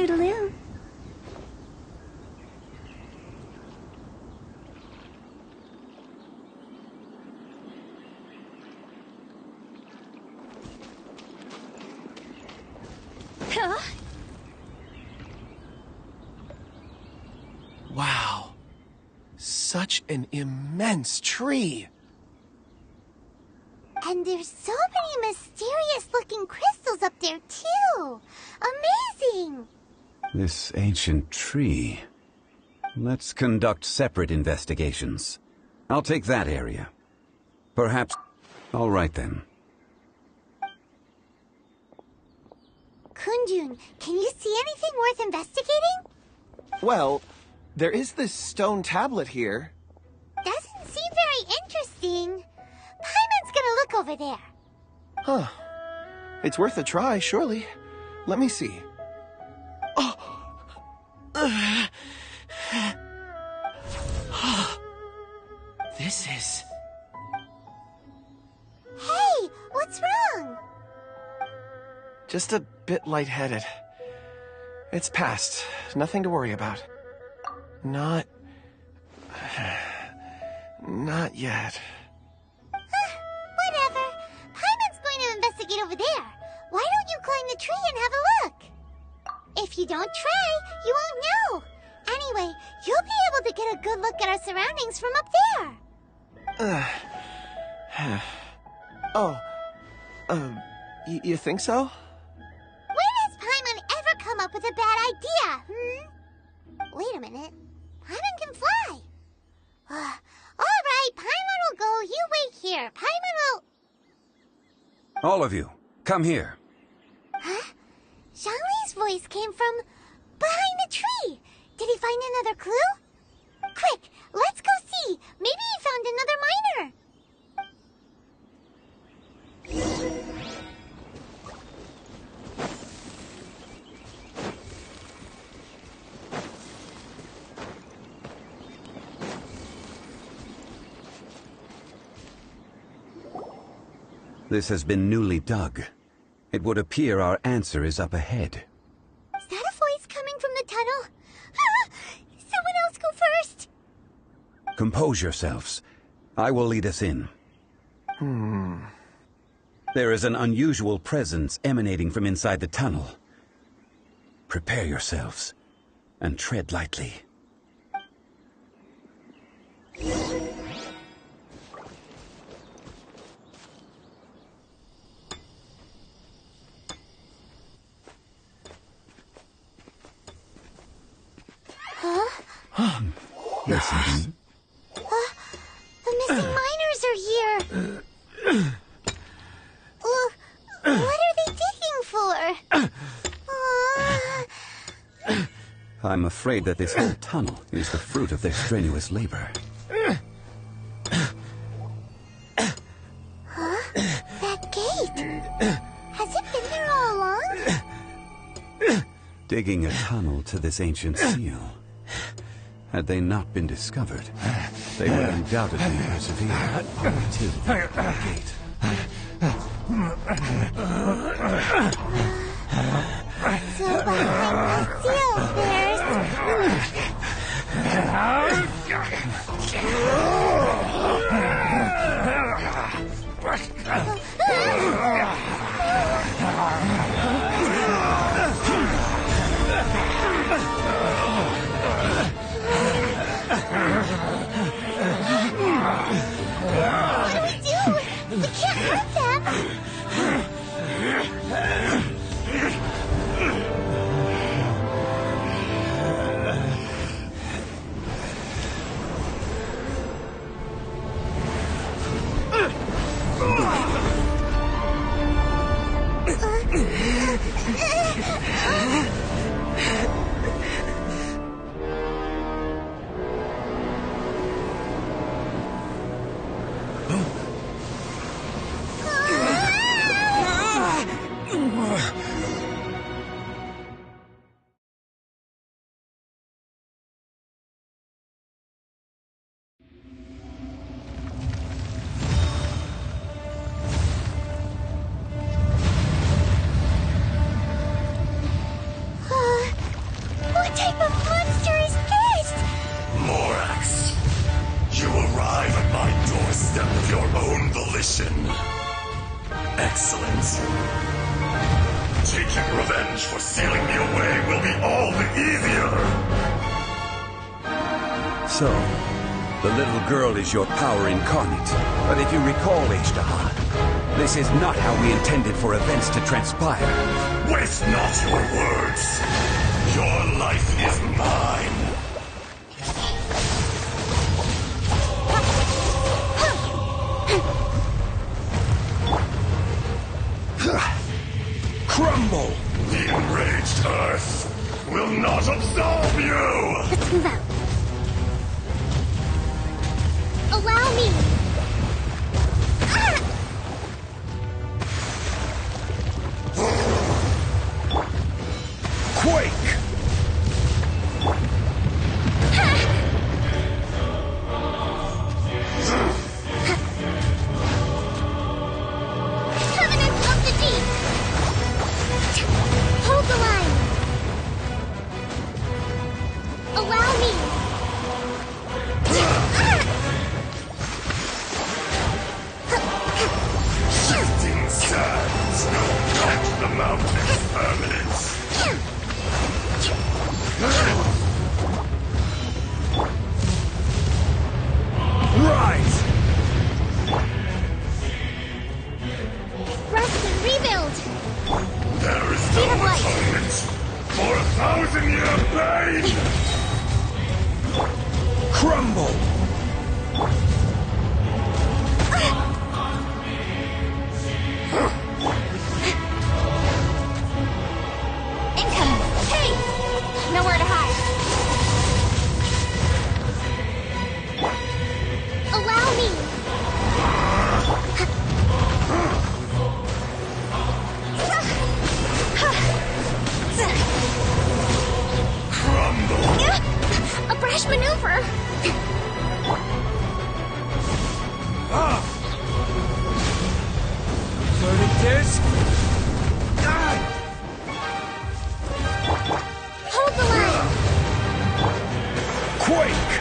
Toodaloo. Huh? Wow. Such an immense tree. And there's so many mysterious-looking crystals up there, too. Amazing! This ancient tree. Let's conduct separate investigations. I'll take that area. Perhaps... All right, then. Kunjun, can you see anything worth investigating? Well, there is this stone tablet here. Doesn't seem very interesting. Paimon's gonna look over there. Huh. It's worth a try, surely. Let me see. Oh! This is... Hey, what's wrong? just a bit lightheaded. It's past. Nothing to worry about. Not yet. Whatever. Paimon's going to investigate over there. Why don't you climb the tree and have a look? If you don't try, you won't know. Anyway, you'll be able to get a good look at our surroundings from up there. You think so? When has Paimon ever come up with a bad idea, Wait a minute. Paimon can fly. All right, Paimon will go. You wait here. Paimon will... All of you, come here. Huh? Zhongli's voice came from behind the tree. Did he find another clue? Quick, let's go see. Maybe he found another miner. This has been newly dug. It would appear our answer is up ahead. Is that a voice coming from the tunnel? Someone else go first. Compose yourselves. I will lead us in. There is an unusual presence emanating from inside the tunnel. Prepare yourselves and tread lightly. Listen. The missing miners are here. What are they digging for? I'm afraid that this whole tunnel is the fruit of their strenuous labor. That gate. Has it been there all along? Digging a tunnel to this ancient seal. Had they not been discovered, they would undoubtedly persevere until the gate. So behind the seal, there's... What do we do? We can't hurt them. volition. Excellent. Taking revenge for sealing me away will be all the easier. So, the little girl is your power incarnate. But if you recall, Azhdaha, this is not how we intended for events to transpire. Waste not your words. Your life is mine. Crumble! The enraged earth will not absolve you! Let's move out. Allow me! Ah! Quake! Covenant of the Deep! Hold the line! Allow me! Shifting sands will catch the mountain's permanence. Rise! Rest and rebuild! There is Speed no of light. atonement for 1,000-year pain! Crumble! Incoming! Hey! Nowhere to hide! Allow me! Crumble! A brash maneuver! Burning disc? Hold the line! Quake!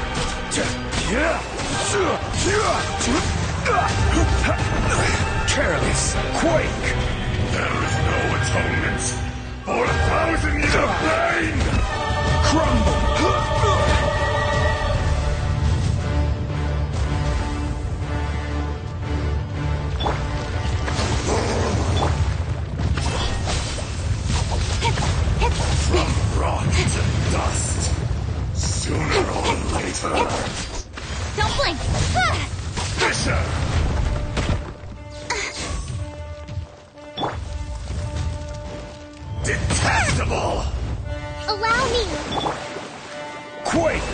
Careless! Quake! There is no atonement for 1,000-year pain! Crumble! From rock to dust. Sooner or later. Don't blink! Fisher! Detestable! Allow me! Quake!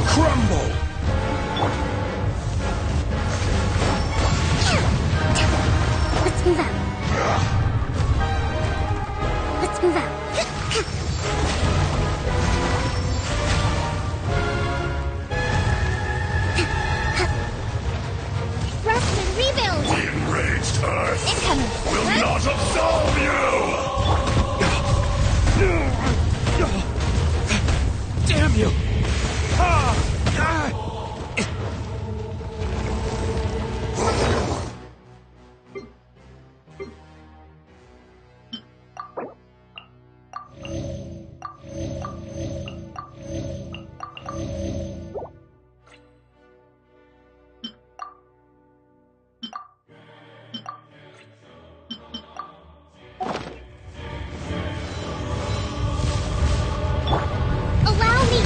Crumble! Let's move out. Let's move out. Rest and rebuild! The enraged earth Incoming! will not absolve you! Damn you! Allow me!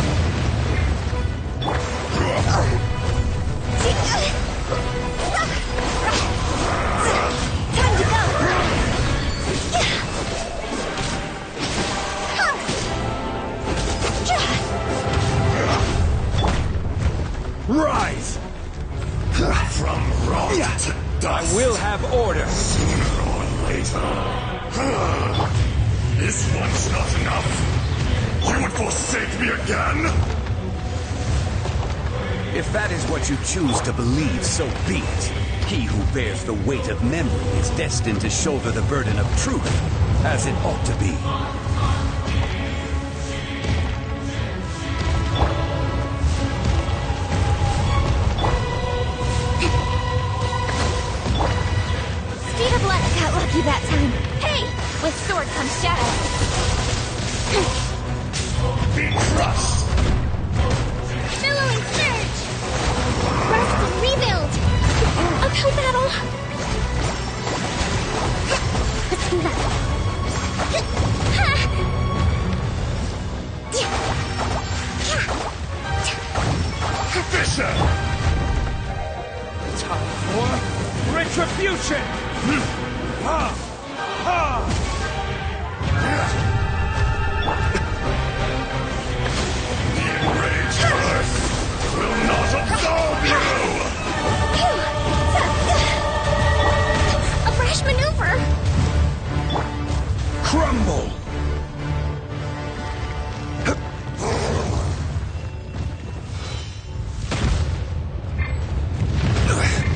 Time to go! Rise! From rock to dust. I will have order. Sooner or later. Is once not enough? You would forsake me again? If that is what you choose to believe, so be it. He who bears the weight of memory is destined to shoulder the burden of truth, as it ought to be. With sword comes shadow. Be crushed! Billowing surge! Rest and rebuild! Uphill battle! Let's move up. Fisher! Time for retribution! Ha! Ha! The enraged earth will not absolve you! A brash maneuver! Crumble!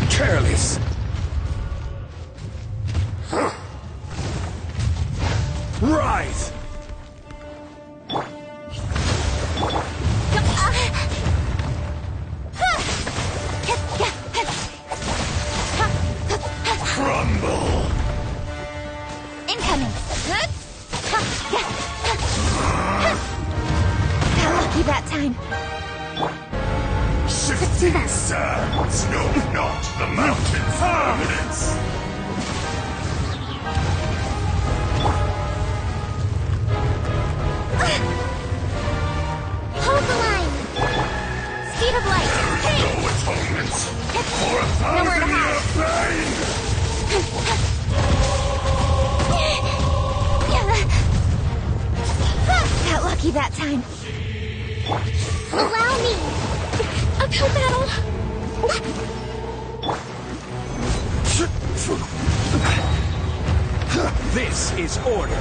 Careless. Rise! Crumble! Incoming! Got lucky that time. Shifting sands know not the mountain's permanence. Hold the line! Speed of light! Hey! No atonement for a Nowhere to thousand-year pain! Got lucky that time. Allow me! Uphill battle! This is order.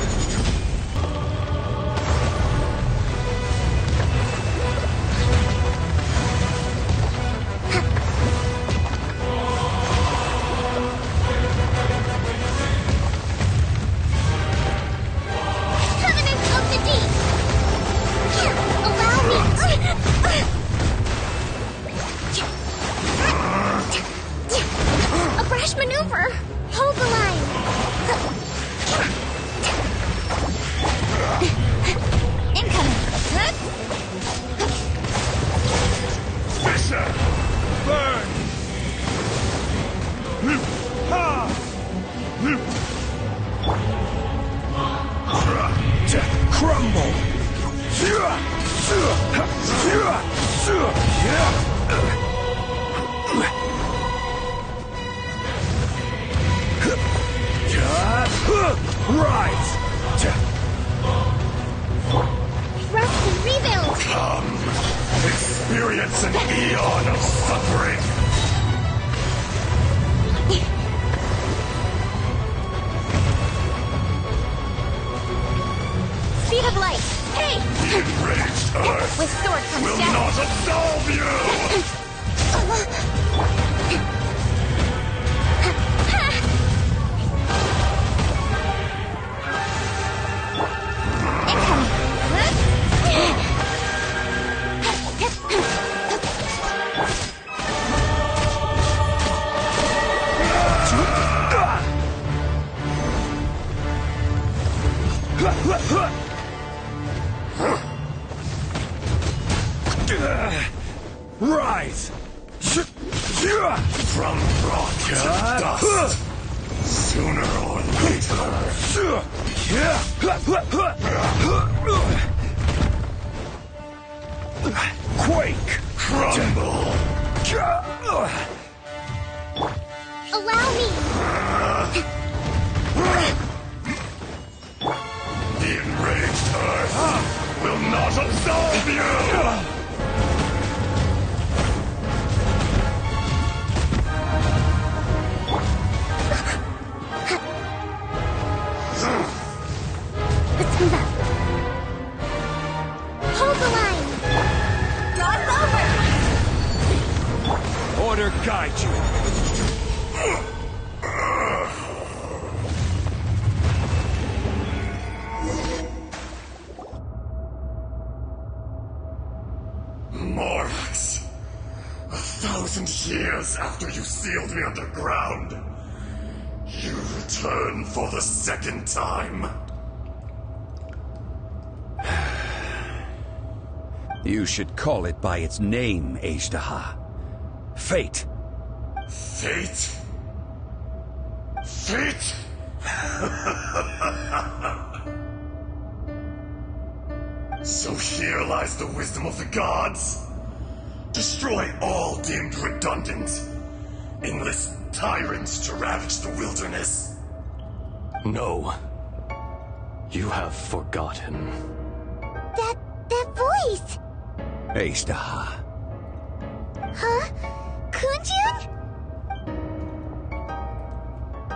Covenant of the Deep! Allow me! A brash maneuver! Hold the line! Incoming! Fisher! Burn! Ha! Crumble! Rise! Rest and rebuild! Come, experience an eon of suffering. Speed of light! Hey! The enraged earth With sword comes will shadow. not absolve you! Rise! From rock to dust, sooner or later. Quake! Crumble! Allow me! The enraged earth will not absolve you! Let's move up. Hold the line! Draw's over! Order guide you. Morax, 1,000 years after you sealed me underground, you return for the second time. You should call it by its name, Azhdaha. Fate. Fate? Fate? So here lies the wisdom of the gods. Destroy all deemed redundant. Endless tyrants to ravage the wilderness. No. You have forgotten. That voice! Azhdaha. Huh? Kunjun?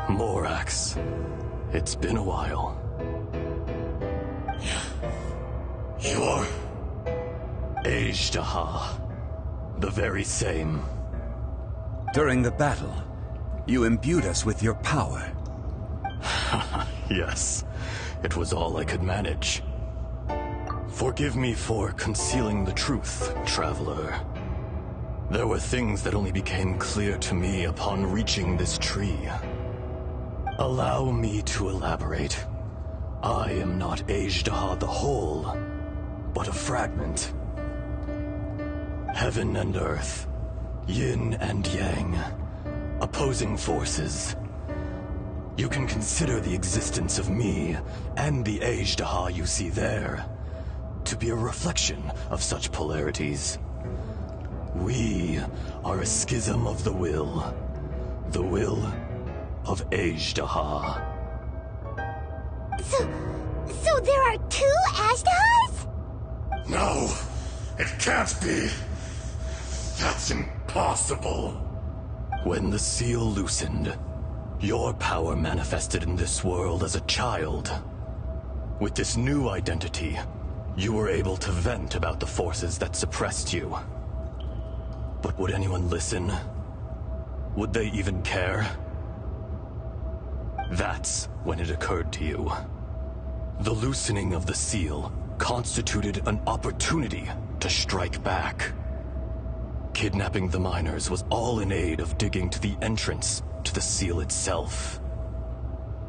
Morax. It's been a while. You're... Azhdaha. The very same. During the battle, you imbued us with your power. Yes. It was all I could manage. Forgive me for concealing the truth, traveler. There were things that only became clear to me upon reaching this tree. Allow me to elaborate. I am not Azhdaha the whole, but a fragment. Heaven and earth, yin and yang, opposing forces. You can consider the existence of me and the Azhdaha you see there to be a reflection of such polarities. We are a schism of the will of Azhdaha. So there are two Azhdahas? No, it can't be. That's impossible. When the seal loosened, your power manifested in this world as a child. With this new identity, you were able to vent about the forces that suppressed you. But would anyone listen? Would they even care? That's when it occurred to you. The loosening of the seal constituted an opportunity to strike back. Kidnapping the miners was all in aid of digging to the entrance to the seal itself.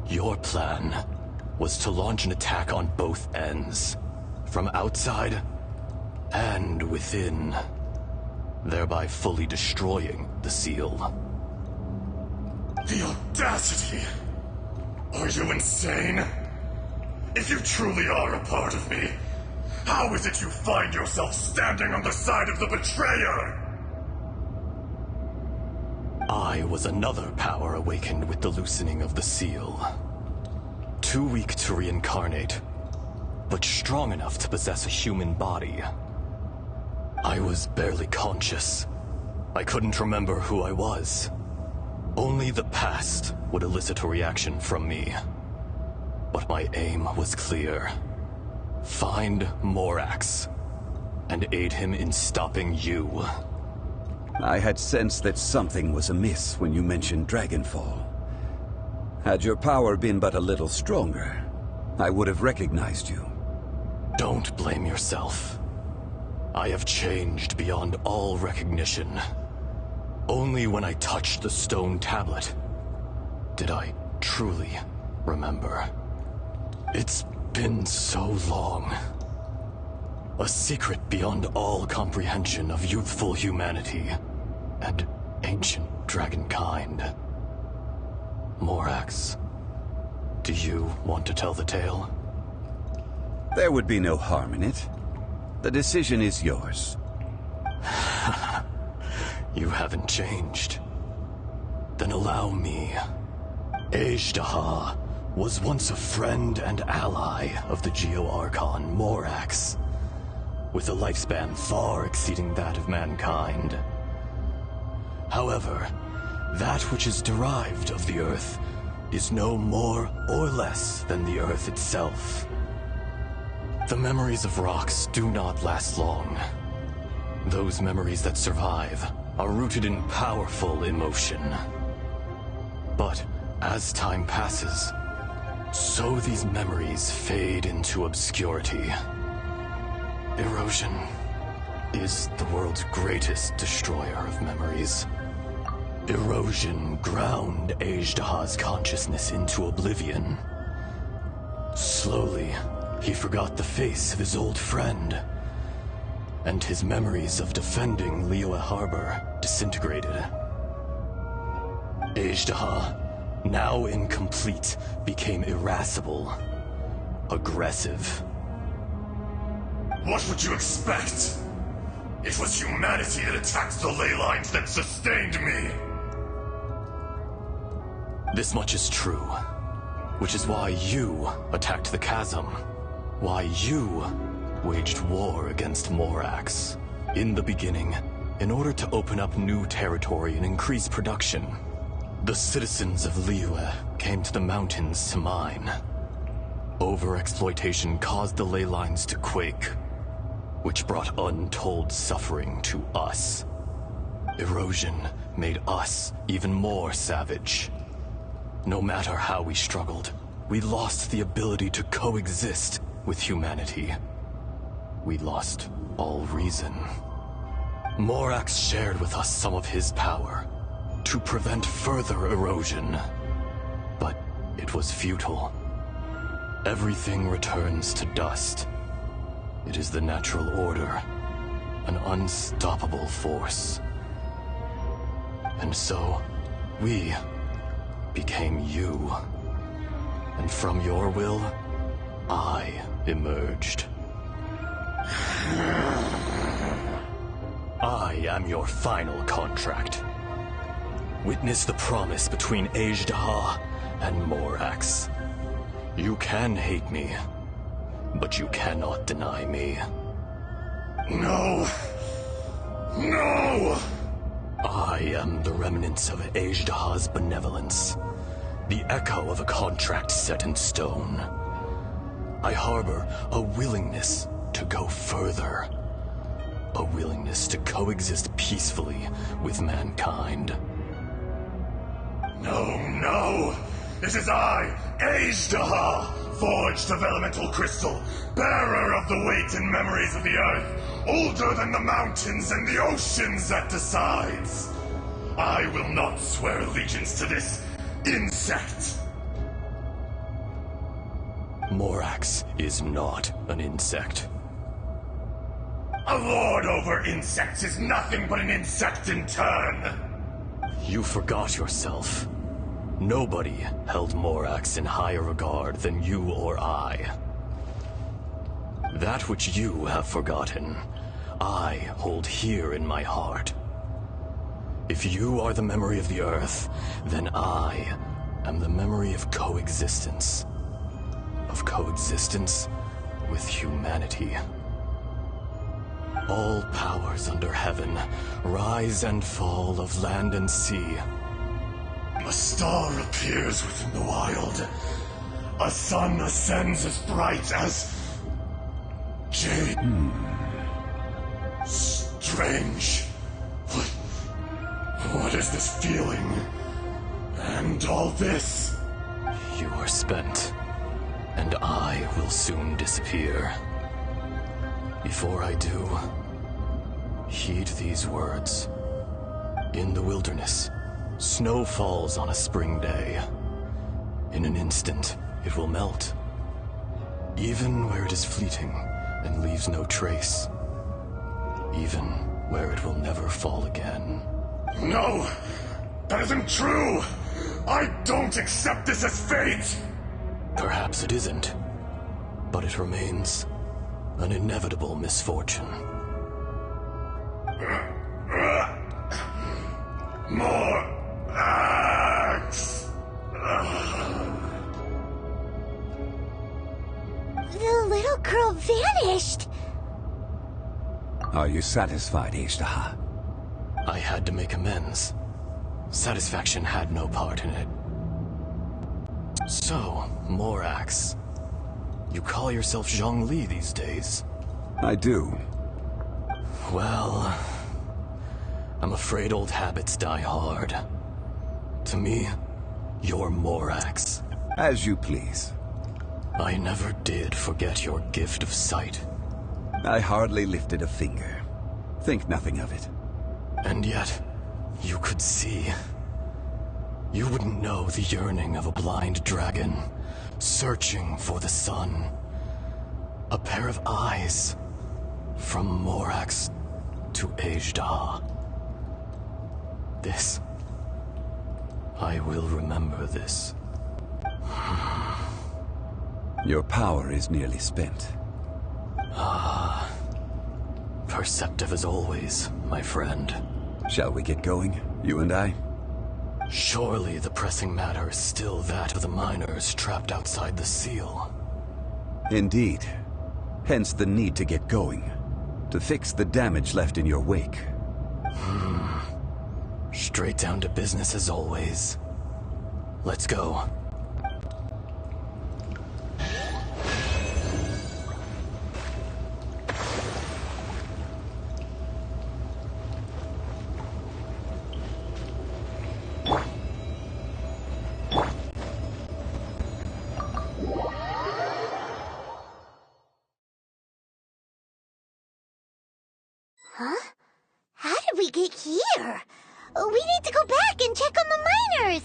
Your plan was to launch an attack on both ends, from outside and within, thereby fully destroying the seal. The audacity! Are you insane? If you truly are a part of me, how is it you find yourself standing on the side of the betrayer? I was another power awakened with the loosening of the seal. Too weak to reincarnate, but strong enough to possess a human body. I was barely conscious. I couldn't remember who I was. Only the past would elicit a reaction from me. But my aim was clear. Find Morax, and aid him in stopping you. I had sensed that something was amiss when you mentioned Dragonfall. Had your power been but a little stronger, I would have recognized you. Don't blame yourself. I have changed beyond all recognition. Only when I touched the stone tablet did I truly remember. It's been so long. A secret beyond all comprehension of youthful humanity and ancient dragonkind. Morax, do you want to tell the tale? There would be no harm in it. The decision is yours. You haven't changed. Then allow me. Azhdaha was once a friend and ally of the Geo-Archon Morax, with a lifespan far exceeding that of mankind. However, that which is derived of the Earth is no more or less than the Earth itself. The memories of rocks do not last long. Those memories that survive are rooted in powerful emotion. But as time passes, so these memories fade into obscurity. Erosion is the world's greatest destroyer of memories. Erosion ground Azhdaha's consciousness into oblivion. Slowly, he forgot the face of his old friend, and his memories of defending Liyue Harbor disintegrated. Azhdaha, now incomplete, became irascible, aggressive. What would you expect? It was humanity that attacked the ley lines that sustained me. This much is true, which is why you attacked the chasm, why you waged war against Morax. In the beginning, in order to open up new territory and increase production, the citizens of Liyue came to the mountains to mine. Overexploitation caused the ley lines to quake, which brought untold suffering to us. Erosion made us even more savage. No matter how we struggled, we lost the ability to coexist with humanity. We lost all reason. Morax shared with us some of his power to prevent further erosion, but it was futile. Everything returns to dust. It is the natural order, an unstoppable force. And so, we became you. And from your will, I emerged. I am your final contract. Witness the promise between Azhdaha and Morax. You can hate me, but you cannot deny me. No! No! I am the remnants of Azhdaha's benevolence, the echo of a contract set in stone. I harbor a willingness to go further, a willingness to coexist peacefully with mankind. No, no! It is I, Azhdaha, forged of elemental crystal, bearer of the weight and memories of the earth, older than the mountains and the oceans that decides. I will not swear allegiance to this insect. Morax is not an insect. A lord over insects is nothing but an insect in turn. You forgot yourself. Nobody held Morax in higher regard than you or I. That which you have forgotten, I hold here in my heart. If you are the memory of the Earth, then I am the memory of coexistence. Of coexistence with humanity. All powers under heaven, rise and fall of land and sea. A star appears within the wild. A sun ascends as bright as jade. Strange. What is this feeling? And all this? You are spent, and I will soon disappear. Before I do, heed these words. In the wilderness, snow falls on a spring day. In an instant, it will melt. Even where it is fleeting and leaves no trace. Even where it will never fall again. No! That isn't true! I don't accept this as fate! Perhaps it isn't, but it remains an inevitable misfortune. More axe! The little girl vanished! Are you satisfied, Azhdaha? I had to make amends. Satisfaction had no part in it. So, Morax. You call yourself Zhongli these days? I do. Well, I'm afraid old habits die hard. To me, you're Morax. As you please. I never did forget your gift of sight. I hardly lifted a finger. Think nothing of it. And yet, you could see. You wouldn't know the yearning of a blind dragon, searching for the sun. A pair of eyes, from Morax to Azhdaha. This... I will remember this. Your power is nearly spent. Perceptive as always, my friend. Shall we get going, you and I? Surely the pressing matter is still that of the miners trapped outside the seal. Indeed. Hence the need to get going. To fix the damage left in your wake. Straight down to business as always. Let's go. Huh? How did we get here? We need to go back and check on the miners!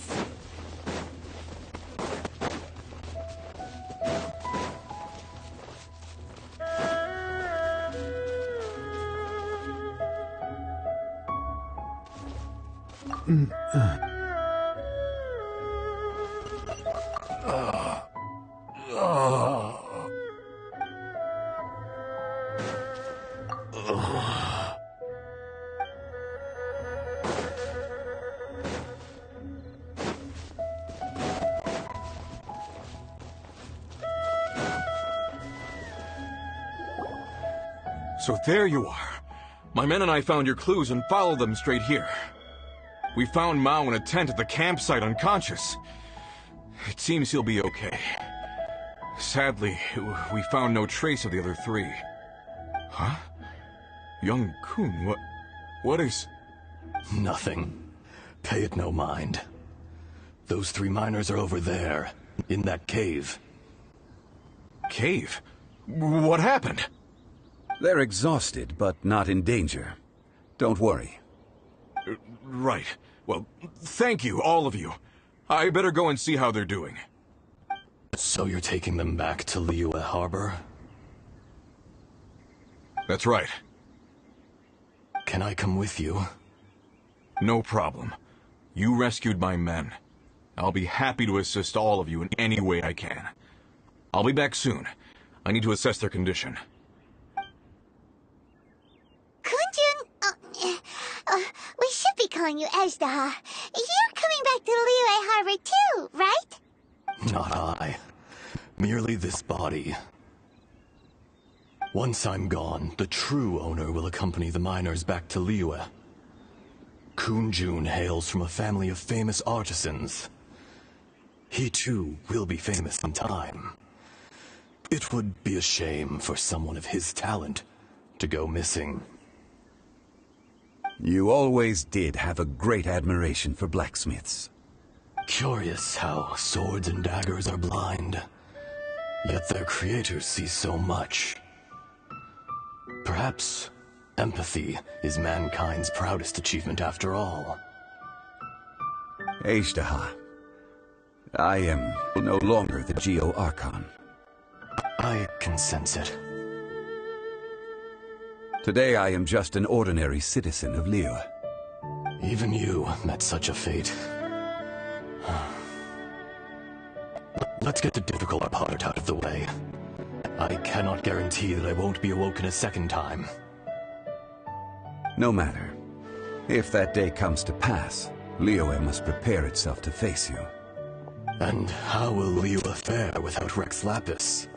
So there you are. My men and I found your clues and followed them straight here. We found Mao in a tent at the campsite unconscious. It seems he'll be okay. Sadly, we found no trace of the other three. Huh? Young Kun, what is... Nothing. Pay it no mind. Those three miners are over there, in that cave. Cave? What happened? They're exhausted, but not in danger. Don't worry. Right. Well, thank you, all of you. I better go and see how they're doing. So you're taking them back to Liyue Harbor? That's right. Can I come with you? No problem. You rescued my men. I'll be happy to assist all of you in any way I can. I'll be back soon. I need to assess their condition. Kunjun, we should be calling you Azhdaha. You're coming back to Liyue Harbor too, right? Not I. Merely this body. Once I'm gone, the true owner will accompany the miners back to Liyue. Kunjun hails from a family of famous artisans. He too will be famous in time. It would be a shame for someone of his talent to go missing. You always did have a great admiration for blacksmiths. Curious how swords and daggers are blind, yet their creators see so much. Perhaps empathy is mankind's proudest achievement after all. Azhdaha, I am no longer the Geo-Archon. I can sense it. Today I am just an ordinary citizen of Liyue. Even you met such a fate. Let's get the difficult part out of the way. I cannot guarantee that I won't be awoken a second time. No matter. If that day comes to pass, Liyue must prepare itself to face you. And how will Liyue fare without Rex Lapis?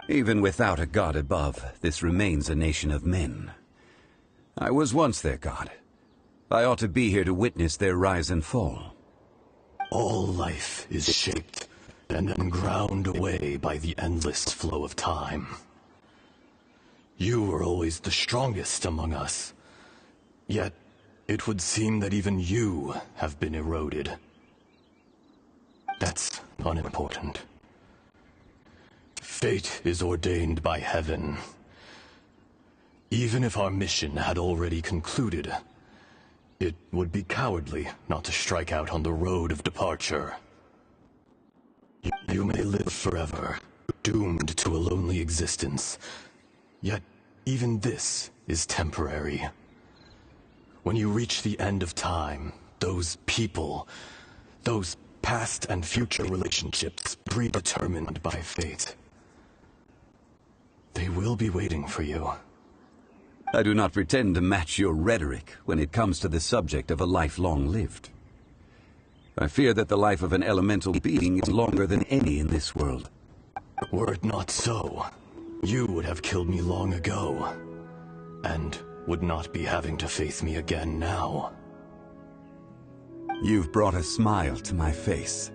Even without a god above, this remains a nation of men. I was once their god. I ought to be here to witness their rise and fall. All life is shaped and then ground away by the endless flow of time. You were always the strongest among us. Yet, it would seem that even you have been eroded. That's unimportant. Fate is ordained by heaven. Even if our mission had already concluded, It would be cowardly not to strike out on the road of departure. You may live forever, doomed to a lonely existence. Yet, even this is temporary. When you reach the end of time, those people, those past and future relationships predetermined by fate, they will be waiting for you. I do not pretend to match your rhetoric when it comes to the subject of a life long lived. I fear that the life of an elemental being is longer than any in this world. Were it not so, you would have killed me long ago, and would not be having to face me again now. You've brought a smile to my face.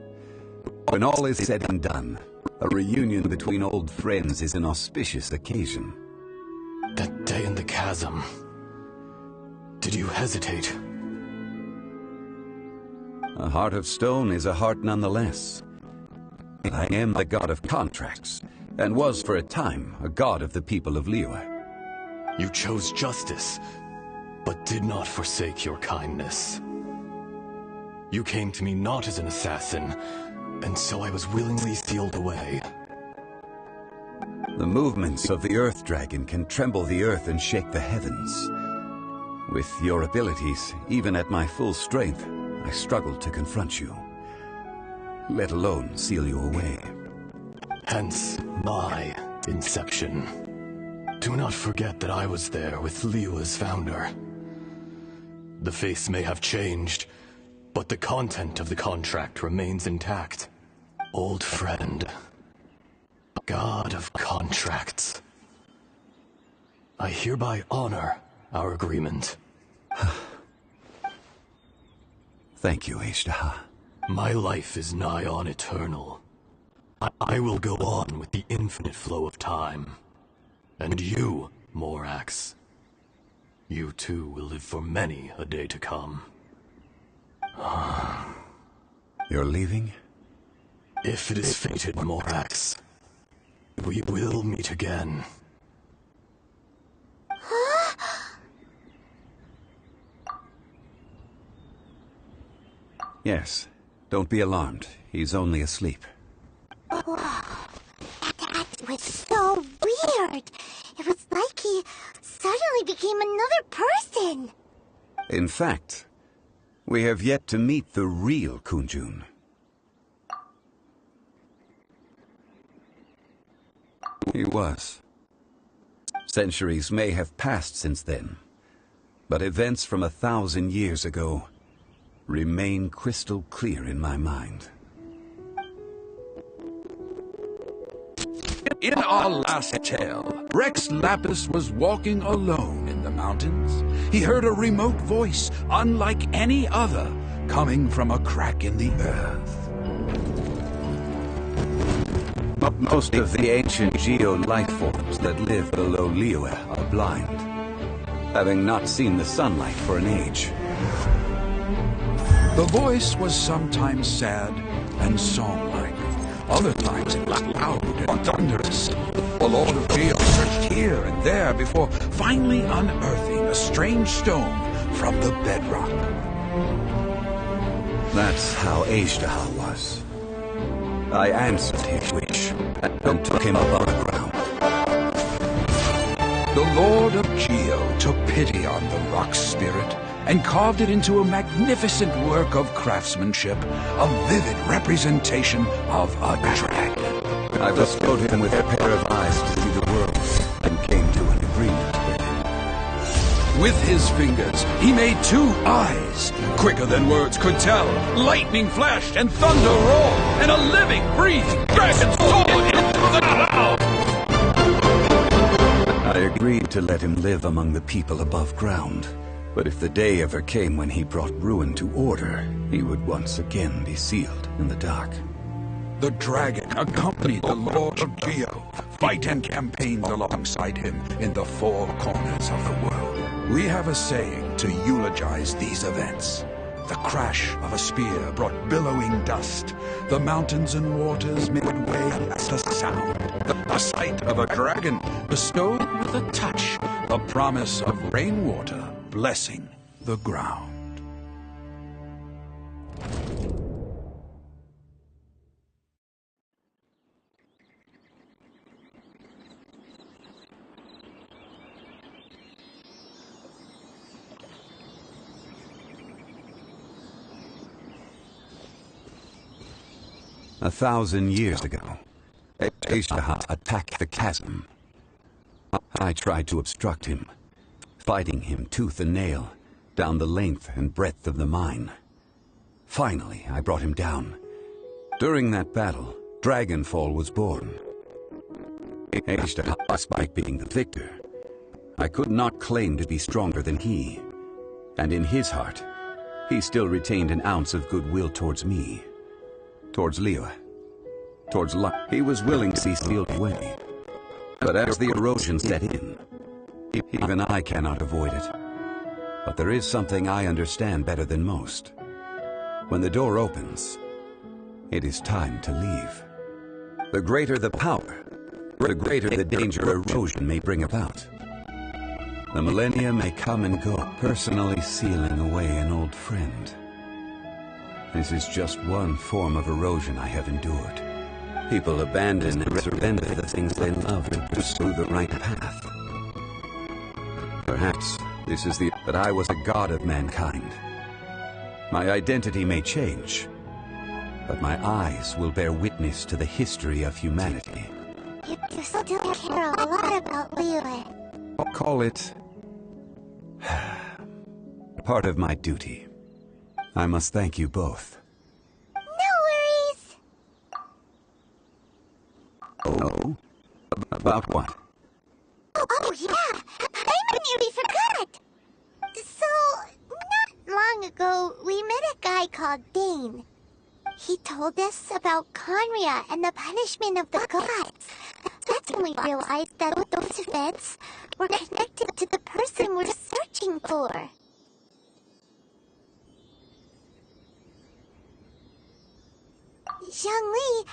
When all is said and done, a reunion between old friends is an auspicious occasion. That day in the chasm, did you hesitate? A heart of stone is a heart nonetheless. I am the god of contracts, and was for a time a god of the people of Liyue. You chose justice, but did not forsake your kindness. You came to me not as an assassin, and so I was willingly sealed away. The movements of the Earth Dragon can tremble the earth and shake the heavens. With your abilities, even at my full strength, I struggled to confront you, let alone seal you away. Hence my inception. Do not forget that I was there with Liyue's founder. The face may have changed, but the content of the contract remains intact. Old friend. God of contracts. I hereby honor our agreement. Thank you, Azhdaha. My life is nigh on eternal. I will go on with the infinite flow of time. And you, Morax, you too will live for many a day to come. You're leaving? If it is fated, Morax, we will meet again. Yes. Don't be alarmed. He's only asleep. That was so weird. It was like he suddenly became another person. In fact, we have yet to meet the real Kunjun. He was. Centuries may have passed since then, but events from 1,000 years ago remain crystal clear in my mind. In our last tale, Rex Lapis was walking alone in the mountains. He heard a remote voice, unlike any other, coming from a crack in the earth. Most of the ancient geo-life forms that live below Liyue are blind, having not seen the sunlight for an age. The voice was sometimes sad and song-like. Other times it was loud and thunderous. The Lord of Geo searched here and there before finally unearthing a strange stone from the bedrock. That's how Azhdaha was. I answered his wish and took him up on the ground. The Lord of Geo took pity on the rock spirit and carved it into a magnificent work of craftsmanship, a vivid representation of a dragon. I bestowed him with a pair of eyes to see the world and came to an agreement with him. With his fingers, he made 2 eyes, quicker than words could tell. Lightning flashed and thunder roared, and a living, breathing dragon soared into the clouds. I agreed to let him live among the people above ground. But if the day ever came when he brought ruin to order, he would once again be sealed in the dark. The dragon accompanied the Lord of Geo, fight and campaigned alongside him in the 4 corners of the world. We have a saying to eulogize these events. The crash of a spear brought billowing dust. The mountains and waters made way at the sound. The sight of a dragon bestowed with a touch the promise of rainwater blessing the ground. 1,000 years ago, Azhdaha attacked the chasm. I tried to obstruct him, fighting him tooth and nail down the length and breadth of the mine. Finally, I brought him down. During that battle, Dragonfall was born. Azhdaha, despite being the victor, I could not claim to be stronger than he. And in his heart, he still retained an ounce of goodwill towards me, towards Liyue, towards life. He was willing to be sealed away. But as the erosion set in, even I cannot avoid it. But there is something I understand better than most. When the door opens, it is time to leave. The greater the power, the greater the danger erosion may bring about. The millennia may come and go, personally sealing away an old friend. This is just one form of erosion I have endured. People abandon and surrender the things they love and pursue the right path. Perhaps this is that I was a god of mankind. My identity may change, but my eyes will bear witness to the history of humanity. You still care a lot about Liyue. I'll call it part of my duty. I must thank you both. No worries. Oh? About what? Oh yeah, I nearly forgot. So, not long ago, we met a guy called Dane. He told us about Conria and the punishment of the gods. That's when we realized that those events were connected to the person we're searching for. Zhongli,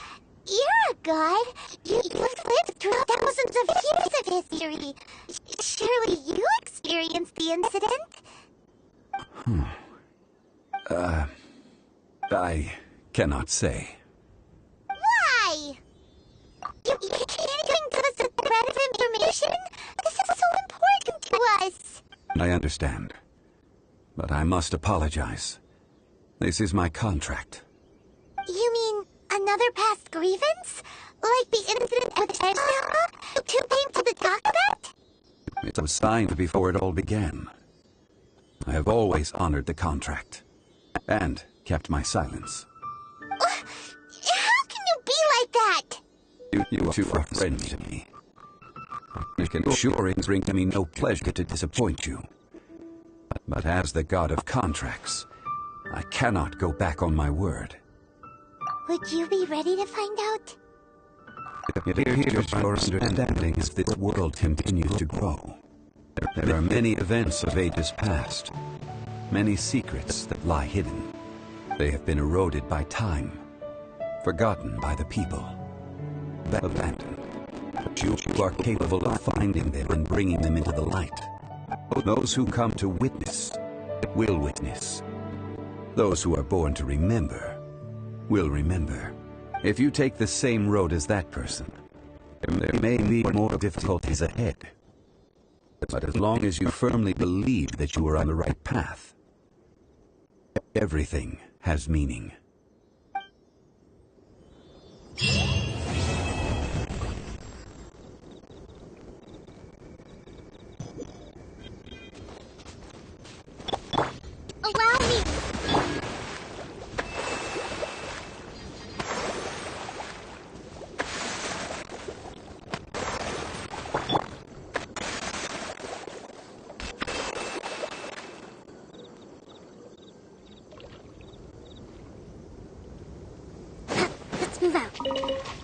you're a god. You've lived through thousands of years of history. Surely you experienced the incident? I cannot say. Why? You can't even give us a thread of information? This is so important to us. I understand. But I must apologize. This is my contract. You mean another past grievance? Like the incident with Azhdaha? Too painful to talk about? It was signed before it all began. I have always honored the contract. And kept my silence. How can you be like that? You two are friends to me. I can assure it brings me no pleasure to disappoint you. But as the god of contracts, I cannot go back on my word. Would you be ready to find out? It appears your understanding as this world continues to grow. There are many events of ages past, many secrets that lie hidden. They have been eroded by time, forgotten by the people, abandoned. But you are capable of finding them and bringing them into the light. Those who come to witness will witness. Those who are born to remember will remember. If you take the same road as that person, there may be more difficulties ahead. But as long as you firmly believe that you are on the right path, everything has meaning. Allow me! Let's move out.